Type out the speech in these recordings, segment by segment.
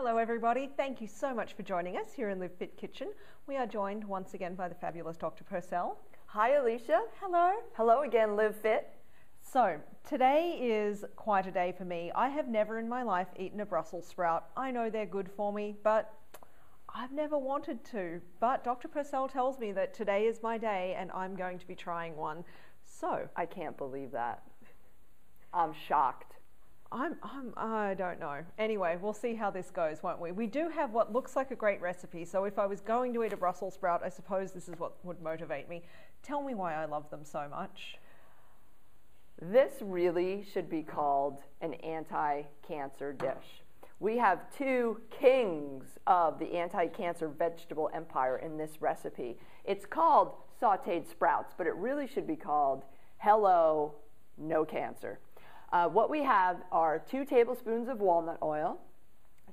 Hello everybody, thank you so much for joining us here in LiveFit Kitchen. We are joined once again by the fabulous Dr. Purcell. Hi Alicia. Hello. Hello again, LiveFit. So today is quite a day for me. I have never in my life eaten a Brussels sprout. I know they're good for me, but I've never wanted to. But Dr. Purcell tells me that today is my day and I'm going to be trying one. So I can't believe that. I'm shocked. I don't know. Anyway, we'll see how this goes, won't we? We do have what looks like a great recipe, so if I was going to eat a Brussels sprout, I suppose this is what would motivate me. Tell me why I love them so much. This really should be called an anti-cancer dish. We have two kings of the anti-cancer vegetable empire in this recipe. It's called Sautéed Sprouts, but it really should be called Hello, No Cancer. What we have are 2 tablespoons of walnut oil,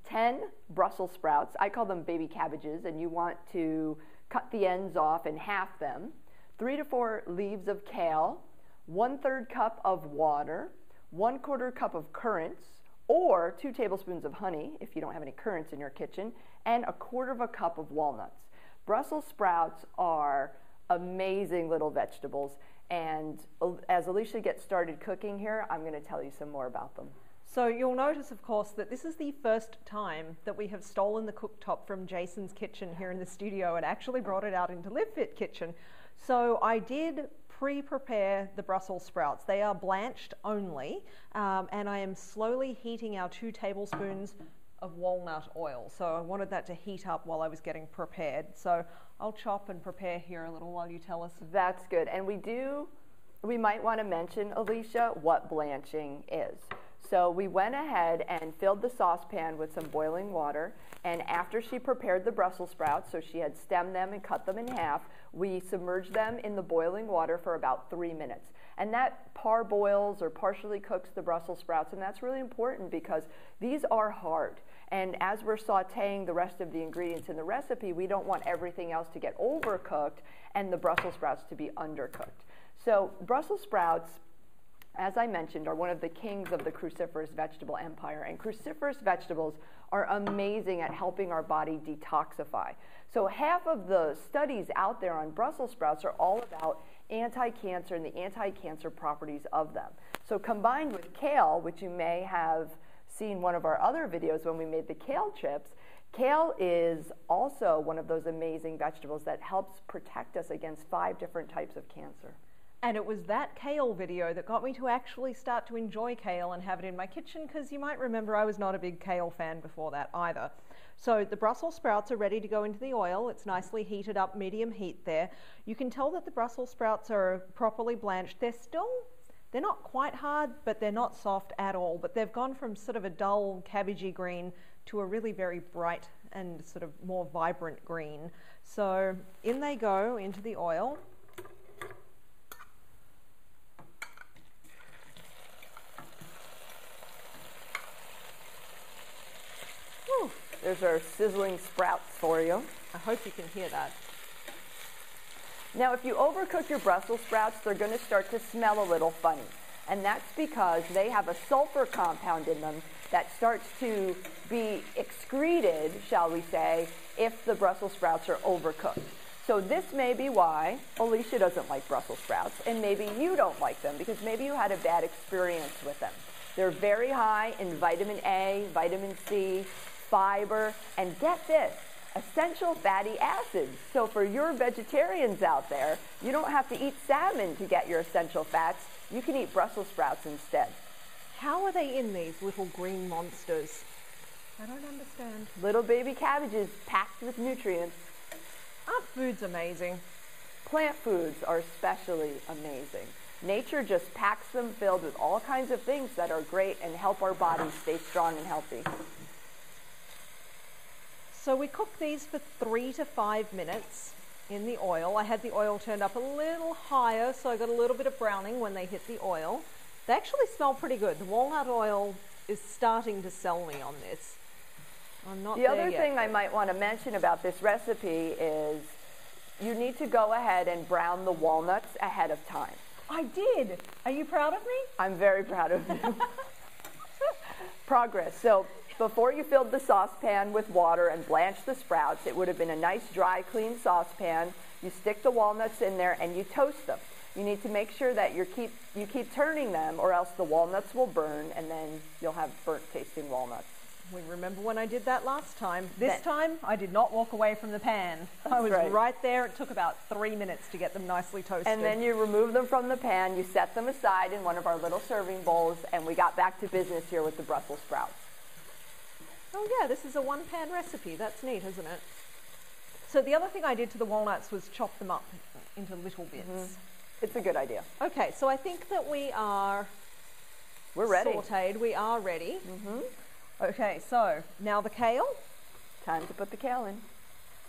10 Brussels sprouts. I call them baby cabbages, and you want to cut the ends off and half them. 3 to 4 leaves of kale, 1/3 cup of water, 1/4 cup of currants, or 2 tablespoons of honey if you don't have any currants in your kitchen, and 1/4 cup of walnuts. Brussels sprouts are amazing little vegetables. And as Alicia gets started cooking here, I'm going to tell you some more about them. So you'll notice, of course, that this is the first time that we have stolen the cooktop from Jason's kitchen here in the studio and actually brought it out into LiveFit Kitchen. So I did pre-prepare the Brussels sprouts. They are blanched only, and I am slowly heating our 2 tablespoons of walnut oil. So I wanted that to heat up while I was getting prepared. So I'll chop and prepare here a little while you tell us. That's good. And we might want to mention, Alicia, what blanching is. So we went ahead and filled the saucepan with some boiling water, and after she prepared the Brussels sprouts, so she had stemmed them and cut them in half, we submerged them in the boiling water for about 3 minutes. And that parboils or partially cooks the Brussels sprouts, and that's really important because these are hard. And as we're sauteing the rest of the ingredients in the recipe, we don't want everything else to get overcooked and the Brussels sprouts to be undercooked. So Brussels sprouts, as I mentioned, are one of the kings of the cruciferous vegetable empire, and cruciferous vegetables are amazing at helping our body detoxify. So half of the studies out there on Brussels sprouts are all about anti-cancer and the anti-cancer properties of them. So combined with kale, which you may have seen one of our other videos when we made the kale chips, kale is also one of those amazing vegetables that helps protect us against 5 different types of cancer. And it was that kale video that got me to actually start to enjoy kale and have it in my kitchen, because you might remember I was not a big kale fan before that either. So the Brussels sprouts are ready to go into the oil. It's nicely heated up, medium heat there. You can tell that the Brussels sprouts are properly blanched. They're not quite hard, but they're not soft at all. But they've gone from sort of a dull cabbagey green to a really very bright and sort of more vibrant green. So in they go into the oil. Whew. There's our sizzling sprouts for you. I hope you can hear that. Now, if you overcook your Brussels sprouts, they're going to start to smell a little funny. And that's because they have a sulfur compound in them that starts to be excreted, shall we say, if the Brussels sprouts are overcooked. So this may be why Alicia doesn't like Brussels sprouts, and maybe you don't like them because maybe you had a bad experience with them. They're very high in vitamin A, vitamin C, fiber, and get this, essential fatty acids. So for your vegetarians out there, you don't have to eat salmon to get your essential fats. You can eat Brussels sprouts instead. How are they in these little green monsters? I don't understand. Little baby cabbages packed with nutrients. Our food's amazing. Plant foods are especially amazing. Nature just packs them filled with all kinds of things that are great and help our bodies stay strong and healthy. So we cook these for 3 to 5 minutes in the oil. I had the oil turned up a little higher, so I got a little bit of browning when they hit the oil. They actually smell pretty good. The walnut oil is starting to sell me on this. I'm not there yet. The other thing I might want to mention about this recipe is you need to go ahead and brown the walnuts ahead of time. I did. Are you proud of me? I'm very proud of you. Progress. So Before you filled the saucepan with water and blanched the sprouts, it would have been a nice, dry, clean saucepan. You stick the walnuts in there and you toast them. You need to make sure that you keep turning them, or else the walnuts will burn, and then you'll have burnt tasting walnuts. We remember when I did that last time. This time, I did not walk away from the pan. I was right. right there. It took about 3 minutes to get them nicely toasted. And then you remove them from the pan, you set them aside in one of our little serving bowls, and we got back to business here with the Brussels sprouts. Oh yeah, this is a one-pan recipe. That's neat, isn't it? So the other thing I did to the walnuts was chop them up into little bits. Mm-hmm. It's a good idea. Okay, so I think that we're ready. Sautéed. We are ready. Mm-hmm. Okay, so now the kale. Time to put the kale in.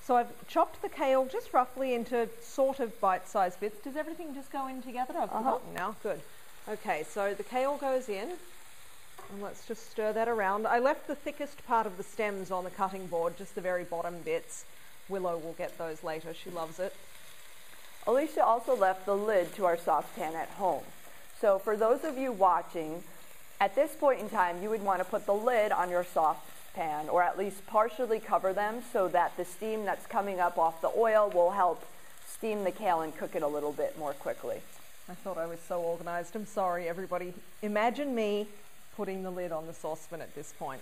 So I've chopped the kale just roughly into sort of bite-sized bits. Does everything just go in together? I've forgotten now. Good. Okay, so the kale goes in. And let's just stir that around. I left the thickest part of the stems on the cutting board, just the very bottom bits. Willow will get those later. She loves it. Alicia also left the lid to our saucepan at home. So for those of you watching, at this point in time, you would want to put the lid on your saucepan, or at least partially cover them, so that the steam that's coming up off the oil will help steam the kale and cook it a little bit more quickly. I thought I was so organized. I'm sorry, everybody. Imagine me putting the lid on the saucepan at this point.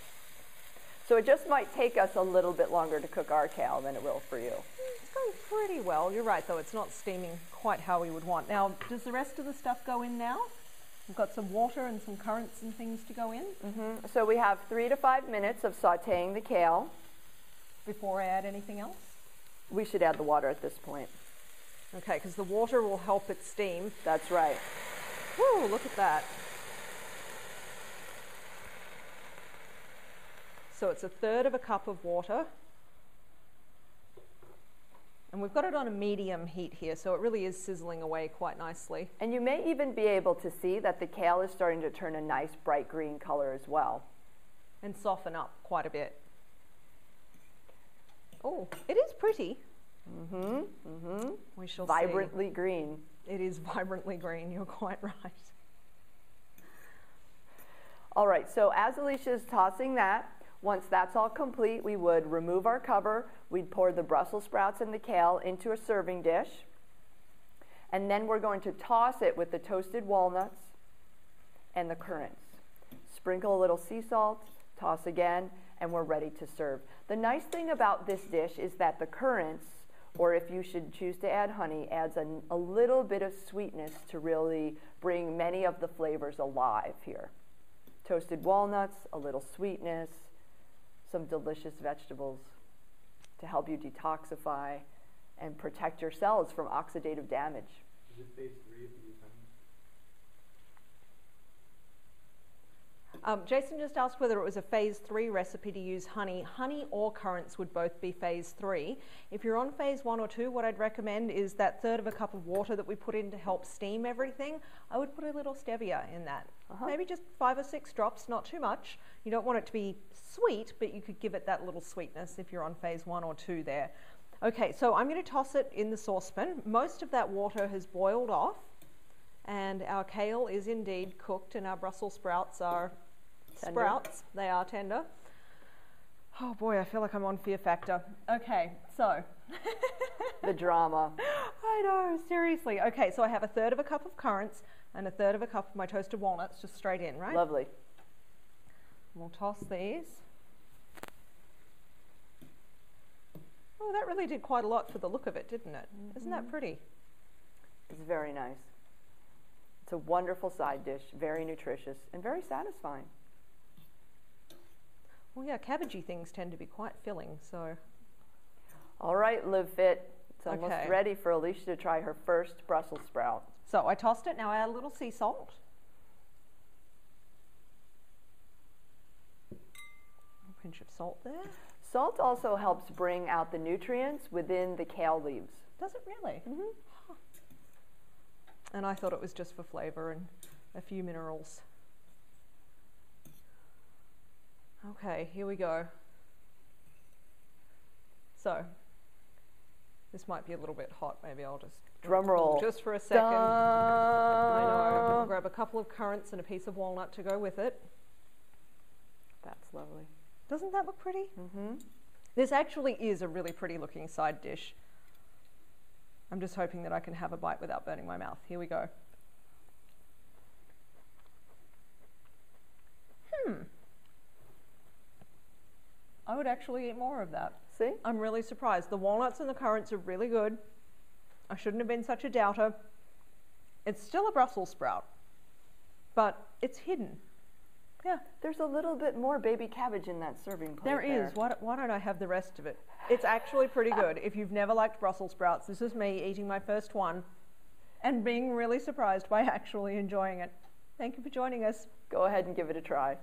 So it just might take us a little bit longer to cook our kale than it will for you. It's going pretty well. You're right, though. It's not steaming quite how we would want. Now, does the rest of the stuff go in now? We've got some water and some currants and things to go in. Mm-hmm. So we have 3 to 5 minutes of sautéing the kale. Before I add anything else? We should add the water at this point. Okay, because the water will help it steam. That's right. Woo, look at that. So it's 1/3 cup of water. And we've got it on a medium heat here, so it really is sizzling away quite nicely. And you may even be able to see that the kale is starting to turn a nice bright green color as well. And soften up quite a bit. Oh, it is pretty. Mm-hmm, mm-hmm. We shall vibrantly green. It is vibrantly green, you're quite right. All right, so as Alicia is tossing that, once that's all complete, we would remove our cover. We'd pour the Brussels sprouts and the kale into a serving dish. And then we're going to toss it with the toasted walnuts and the currants. Sprinkle a little sea salt, toss again, and we're ready to serve. The nice thing about this dish is that the currants, or if you should choose to add honey, adds a little bit of sweetness to really bring many of the flavors alive here. Toasted walnuts, a little sweetness, some delicious vegetables to help you detoxify and protect your cells from oxidative damage. Is it phase 3 if you use honey? Jason just asked whether it was a phase 3 recipe to use honey. Honey or currants would both be phase 3. If you're on phase 1 or 2, what I'd recommend is that 1/3 cup of water that we put in to help steam everything. I would put a little stevia in that. Maybe just 5 or 6 drops, not too much. You don't want it to be sweet, but you could give it that little sweetness if you're on phase 1 or 2 there. Okay, so I'm going to toss it in the saucepan. Most of that water has boiled off, and our kale is indeed cooked, and our Brussels sprouts are tender. Sprouts. They are tender. Oh boy, I feel like I'm on Fear Factor. Okay, so. The drama. I know, seriously. Okay, so I have 1/3 cup of currants and 1/3 cup of my toasted walnuts, just straight in, right? Lovely. We'll toss these. Oh, that really did quite a lot for the look of it, didn't it? Mm-hmm. Isn't that pretty? It's very nice. It's a wonderful side dish, very nutritious, and very satisfying. Well, yeah, cabbagey things tend to be quite filling, so. All right, LiveFit. It's almost Okay. ready for Alicia to try her first Brussels sprout. So I tossed it. Now I add a little sea salt. A pinch of salt there. Salt also helps bring out the nutrients within the kale leaves. Does it really? Mm-hmm. Huh. And I thought it was just for flavor and a few minerals. Okay, here we go. So, this might be a little bit hot. Maybe I'll just drum roll just for a second. Dun. I know. I'll grab a couple of currants and a piece of walnut to go with it. That's lovely. Doesn't that look pretty? Mm-hmm. This actually is a really pretty looking side dish. I'm just hoping that I can have a bite without burning my mouth. Here we go. I would actually eat more of that. See? I'm really surprised. The walnuts and the currants are really good. I shouldn't have been such a doubter. It's still a Brussels sprout, but it's hidden. Yeah. There's a little bit more baby cabbage in that serving plate. There is. Why don't I have the rest of it? It's actually pretty good. If you've never liked Brussels sprouts, this is me eating my first one and being really surprised by actually enjoying it. Thank you for joining us. Go ahead and give it a try.